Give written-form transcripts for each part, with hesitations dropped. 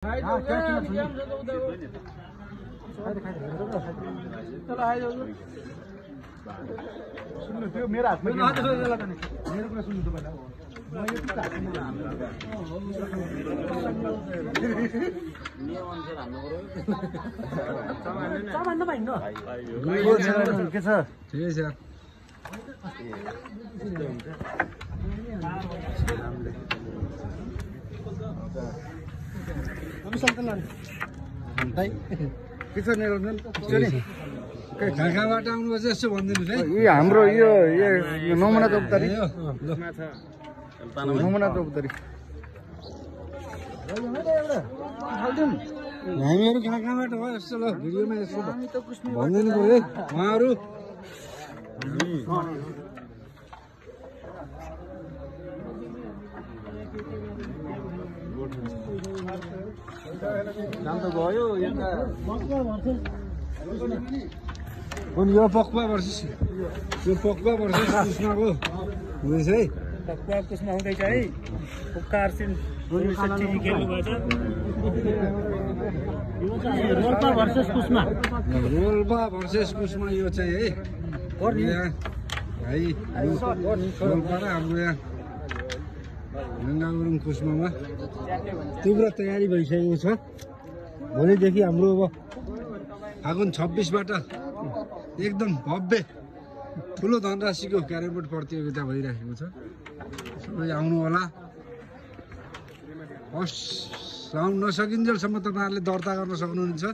सुन्नु त्यो मेरो हातमा मेरो कुरा सुन्नु त पहिला म यो के हातमा सामान नपाइन के छ ठिकै छ के छ निरञ्जन कहाँबाट आउनुपर्छ यसो भनिदिनुहोस् है। हाम्रो यो नमुना चौतारी नमुना चौतारी हामीहरू कहाँबाट हो यस्तो ल भिडियोमा यसो भनिदिनु पऱ्यो है उहाँहरू नाम त गयो अनि यो पक्वा भर्सेस यो पक्वा भर्सेस कुस्माको हुँदैछ है। पक्वा कुस्मा हुँदैछ है कारसिन खेल्नु भएछ रोल्पा भर्सेस कुस्मा रोल्पा भर्सेस कुस्मा यो चाहिँ है भाइ रोल्पा र हाम्रो यहाँ गङ्गा गुरुङ कुस्मामा तीव्र तयारी भइसकेको छ। भोलिदेखि हाम्रो अब फागुन 26बाट एकदम भव्य ठुलो धनराशिको क्यारमबोर्ड प्रतियोगिता भइरहेको छ। सबै आउनु होला। आउन नसकिन्जेलसम्म तपाईँहरूले दर्ता गर्न सक्नुहुन्छ।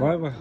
Bye bye.